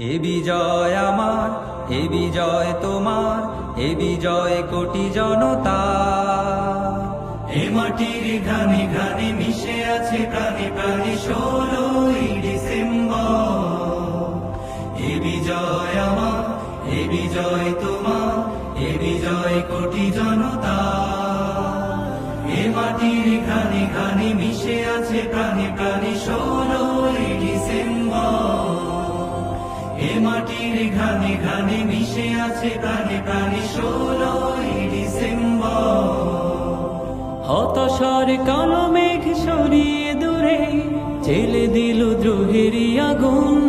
এ বিজয় আমার, এ বিজয় তোমার, এ বিজয় কোটি জনতা। এ মাটির ঘানে ঘানে মিশে আছে প্রাণে প্রাণে 16ই ডিসেম্বর। এ বিজয় আমার, এ বিজয় তোমার, এ বিজয় কোটি জনতা। এ মাটির ঘানে ঘানে মিশে আছে প্রাণে প্রাণে 16ই ডিসেম্বর। এ মাটির ঘানে ঘানে মিশে আছে প্রাণে প্রাণে 16ই ডিসেম্বর। হতাশার কালো মেঘ সরিয়ে দূরে জেলে দিল দ্রোহেরই আগুন।